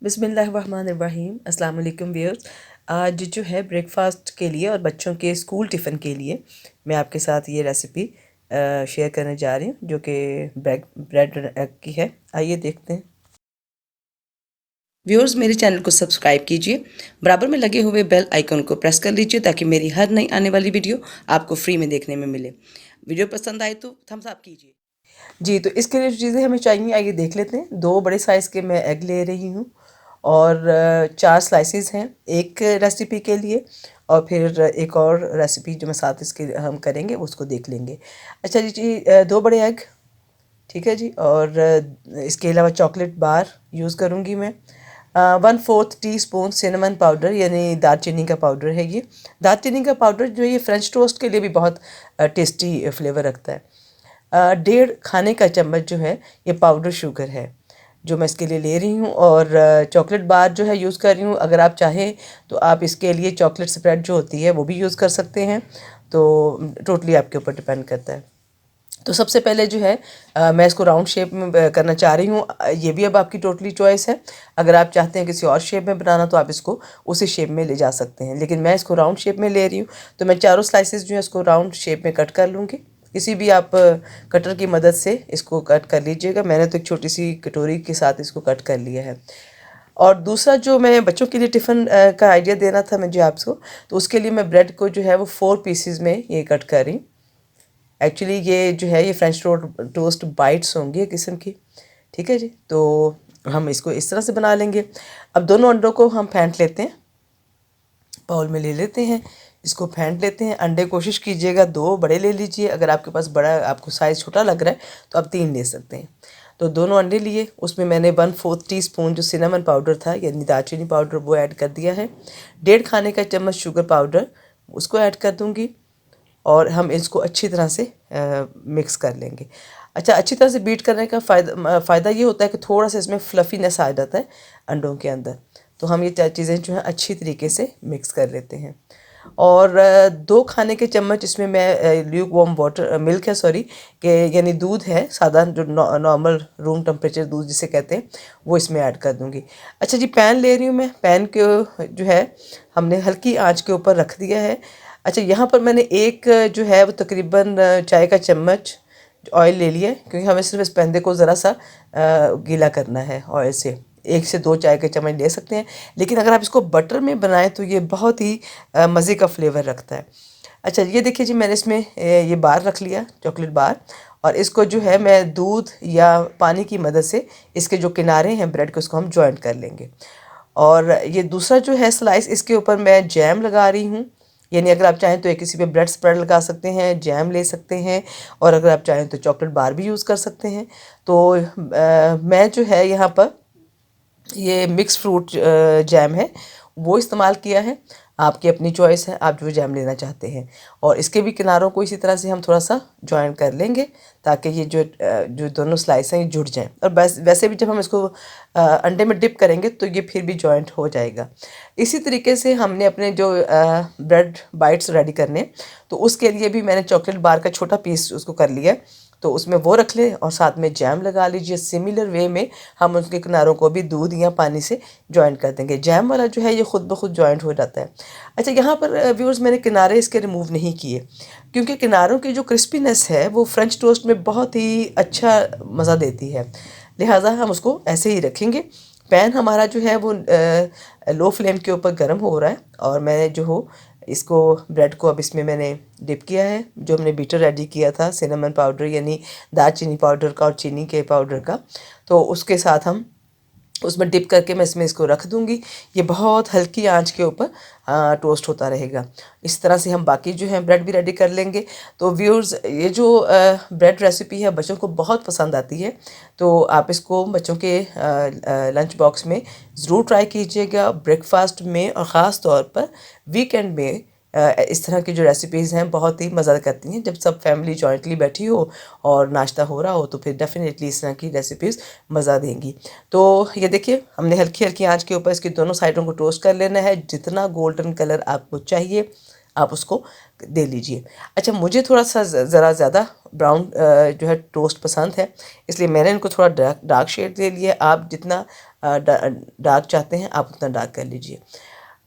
बिस्मिल्लाहिर्रहमानिर्रहीम अस्सलाम वालेकुम व्यूअर्स। आज जो है ब्रेकफास्ट के लिए और बच्चों के स्कूल टिफ़िन के लिए मैं आपके साथ ये रेसिपी शेयर करने जा रही हूँ जो कि ब्रेड एग की है। आइए देखते हैं। व्यूअर्स, मेरे चैनल को सब्सक्राइब कीजिए, बराबर में लगे हुए बेल आइकन को प्रेस कर लीजिए ताकि मेरी हर नई आने वाली वीडियो आपको फ्री में देखने में मिले। वीडियो पसंद आए तो थम्स अप कीजिए। जी, तो इसके लिए जो चीज़ें हमें चाहिए आइए देख लेते हैं। 2 बड़े साइज़ के मैं एग ले रही हूँ और 4 स्लाइसेस हैं एक रेसिपी के लिए, और फिर एक और रेसिपी जो मैं साथ इसके हम करेंगे उसको देख लेंगे। अच्छा जी, 2 बड़े एग, ठीक है जी। और इसके अलावा चॉकलेट बार यूज़ करूँगी मैं। 1/4 टीस्पून सिनेमन पाउडर यानी दालचीनी का पाउडर है ये। दालचीनी का पाउडर जो है ये फ्रेंच टोस्ट के लिए भी बहुत टेस्टी फ्लेवर रखता है। 1.5 खाने का चम्मच जो है ये पाउडर शुगर है जो मैं इसके लिए ले रही हूँ। और चॉकलेट बार जो है यूज़ कर रही हूँ। अगर आप चाहें तो आप इसके लिए चॉकलेट स्प्रेड जो होती है वो भी यूज़ कर सकते हैं, तो टोटली आपके ऊपर डिपेंड करता है। तो सबसे पहले जो है मैं इसको राउंड शेप में करना चाह रही हूँ। ये भी अब आपकी टोटली चॉइस है। अगर आप चाहते हैं किसी और शेप में बनाना तो आप इसको उसी शेप में ले जा सकते हैं, लेकिन मैं इसको राउंड शेप में ले रही हूँ। तो मैं चारों स्लाइसेस जो है इसको राउंड शेप में कट कर लूँगी। किसी भी आप कटर की मदद से इसको कट कर लीजिएगा। मैंने तो एक छोटी सी कटोरी के साथ इसको कट कर लिया है। और दूसरा जो मैं बच्चों के लिए टिफ़िन का आइडिया देना था मुझे आपको, तो उसके लिए मैं ब्रेड को जो है वो 4 पीसेस में ये कट कर रही हूँ। एक्चुअली ये जो है ये फ्रेंच टोस्ट बाइट्स होंगी एक किस्म की, ठीक है जी। तो हम इसको इस तरह से बना लेंगे। अब दोनों अंडों को हम फेंट लेते हैं, बाउल में ले लेते हैं, इसको फेंट लेते हैं। अंडे कोशिश कीजिएगा 2 बड़े ले लीजिए। अगर आपके पास बड़ा आपको साइज़ छोटा लग रहा है तो आप 3 ले सकते हैं। तो दोनों अंडे लिए, उसमें मैंने 1/4 टीस्पून जो सिनेमन पाउडर था यानी दालचीनी पाउडर वो ऐड कर दिया है। 1.5 खाने का चम्मच शुगर पाउडर उसको ऐड कर दूँगी और हम इसको अच्छी तरह से मिक्स कर लेंगे। अच्छा, अच्छी तरह से बीट करने का फ़ायदा ये होता है कि थोड़ा सा इसमें फ्लफ़ीनेस आ जाता है अंडों के अंदर। तो हम ये चीज़ें जो हैं अच्छी तरीके से मिक्स कर लेते हैं। और 2 खाने के चम्मच इसमें मैं ल्यूक वार्म वाटर मिल्क है सॉरी के यानी दूध है सादा जो नॉर्मल रूम टेम्परेचर दूध जिसे कहते हैं वो इसमें ऐड कर दूँगी। अच्छा जी, पैन ले रही हूँ मैं। पैन को जो है हमने हल्की आंच के ऊपर रख दिया है। अच्छा, यहाँ पर मैंने एक जो है वो तकरीबन चाय का चम्मच ऑयल ले लिया है, क्योंकि हमें सिर्फ इस पैंदे को ज़रा सा गीला करना है ऑयल से। 1 से 2 चाय के चम्मच ले सकते हैं, लेकिन अगर आप इसको बटर में बनाएं तो ये बहुत ही मज़े का फ्लेवर रखता है। अच्छा, ये देखिए जी, मैंने इसमें ये बार रख लिया, चॉकलेट बार। और इसको जो है मैं दूध या पानी की मदद से इसके जो किनारे हैं ब्रेड के उसको हम जॉइंट कर लेंगे। और ये दूसरा जो है स्लाइस, इसके ऊपर मैं जैम लगा रही हूँ। यानी अगर आप चाहें तो एक किसी पे ब्रेड स्प्रेड लगा सकते हैं, जैम ले सकते हैं, और अगर आप चाहें तो चॉकलेट बार भी यूज़ कर सकते हैं। तो मैं जो है यहाँ पर ये मिक्स फ्रूट जैम है वो इस्तेमाल किया है। आपकी अपनी चॉइस है, आप जो जैम लेना चाहते हैं। और इसके भी किनारों को इसी तरह से हम थोड़ा सा जॉइन कर लेंगे ताकि ये जो दोनों स्लाइस हैं ये जुड़ जाएं। और वैसे भी जब हम इसको अंडे में डिप करेंगे तो ये फिर भी जॉइंट हो जाएगा। इसी तरीके से हमने अपने जो ब्रेड बाइट्स रेडी करने, तो उसके लिए भी मैंने चॉकलेट बार का छोटा पीस उसको कर लिया, तो उसमें वो रख लें और साथ में जैम लगा लीजिए। सिमिलर वे में हम उसके किनारों को भी दूध या पानी से जॉइंट कर देंगे। जैम वाला जो है ये खुद ब खुद जॉइंट हो जाता है। अच्छा, यहाँ पर व्यूअर्स मैंने किनारे इसके रिमूव नहीं किए, क्योंकि किनारों की जो क्रिस्पीनेस है वो फ्रेंच टोस्ट में बहुत ही अच्छा मज़ा देती है, लिहाजा हम उसको ऐसे ही रखेंगे। पैन हमारा जो है वो लो फ्लेम के ऊपर गर्म हो रहा है और मैंने जो हो इसको ब्रेड को अब इसमें मैंने डिप किया है। जो हमने बीटर रेडी किया था सिनेमन पाउडर यानी दालचीनी पाउडर का और चीनी के पाउडर का, तो उसके साथ हम उसमें डिप करके मैं इसमें इसको रख दूँगी। ये बहुत हल्की आंच के ऊपर टोस्ट होता रहेगा। इस तरह से हम बाकी जो है ब्रेड भी रेडी कर लेंगे। तो व्यूअर्स, ये जो ब्रेड रेसिपी है बच्चों को बहुत पसंद आती है, तो आप इसको बच्चों के लंच बॉक्स में ज़रूर ट्राई कीजिएगा। ब्रेकफास्ट में और ख़ास तौर पर वीकेंड में इस तरह की जो रेसिपीज़ हैं बहुत ही मज़ा करती हैं। जब सब फैमिली जॉइंटली बैठी हो और नाश्ता हो रहा हो तो फिर डेफ़िनेटली इस तरह की रेसिपीज़ मज़ा देंगी। तो ये देखिए, हमने हल्की हल्की आंच के ऊपर इसकी दोनों साइडों को टोस्ट कर लेना है जितना गोल्डन कलर आपको चाहिए। आप उसको दे लीजिए। अच्छा, मुझे थोड़ा सा ज़रा ज़्यादा ब्राउन जो है टोस्ट पसंद है, इसलिए मैंने इनको थोड़ा डार्क शेड दे लिया। आप जितना डार्क चाहते हैं आप उतना डार्क कर लीजिए।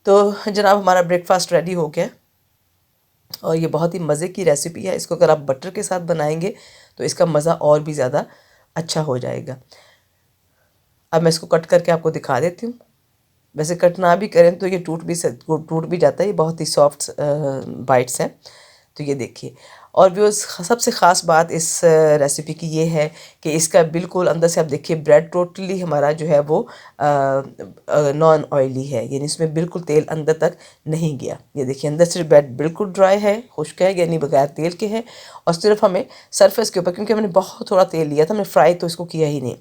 तो जनाब हमारा ब्रेकफास्ट रेडी हो गया और ये बहुत ही मज़े की रेसिपी है। इसको अगर आप बटर के साथ बनाएंगे तो इसका मज़ा और भी ज़्यादा अच्छा हो जाएगा। अब मैं इसको कट करके आपको दिखा देती हूँ। वैसे कट ना भी करें तो ये टूट भी जाता है, ये बहुत ही सॉफ्ट बाइट्स हैं। तो ये देखिए, और भी सबसे ख़ास बात इस रेसिपी की ये है कि इसका बिल्कुल अंदर से आप देखिए ब्रेड टोटली हमारा जो है वो नॉन ऑयली है, यानी इसमें बिल्कुल तेल अंदर तक नहीं गया। ये देखिए अंदर से ब्रेड बिल्कुल ड्राई है, खुश्क है, यानी बगैर तेल के है। और सिर्फ हमें सरफेस के ऊपर, क्योंकि हमने बहुत थोड़ा तेल लिया था, हमने फ्राई तो इसको किया ही नहीं।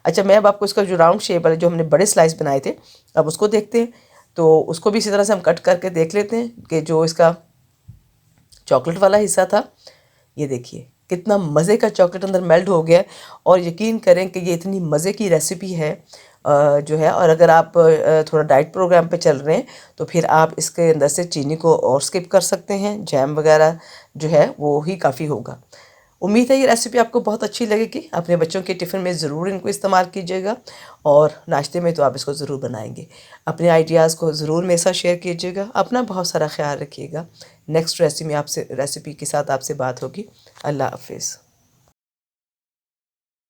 अच्छा, मैं अब आपको इसका जो राउंड शेप वाले जो हमने बड़े स्लाइस बनाए थे अब उसको देखते हैं। तो उसको भी इसी तरह से हम कट करके देख लेते हैं कि जो इसका चॉकलेट वाला हिस्सा था, ये देखिए कितना मज़े का चॉकलेट अंदर मेल्ट हो गया है। और यकीन करें कि ये इतनी मज़े की रेसिपी है जो है। और अगर आप थोड़ा डाइट प्रोग्राम पे चल रहे हैं तो फिर आप इसके अंदर से चीनी को और स्किप कर सकते हैं, जैम वगैरह जो है वो ही काफ़ी होगा। उम्मीद है ये रेसिपी आपको बहुत अच्छी लगेगी। अपने बच्चों के टिफ़िन में ज़रूर इनको इस्तेमाल कीजिएगा और नाश्ते में तो आप इसको ज़रूर बनाएंगे। अपने आइडियाज़ को ज़रूर मेरे साथ शेयर कीजिएगा। अपना बहुत सारा ख्याल रखिएगा। नेक्स्ट रेसिपी के साथ आपसे बात होगी। अल्लाह हाफिज़।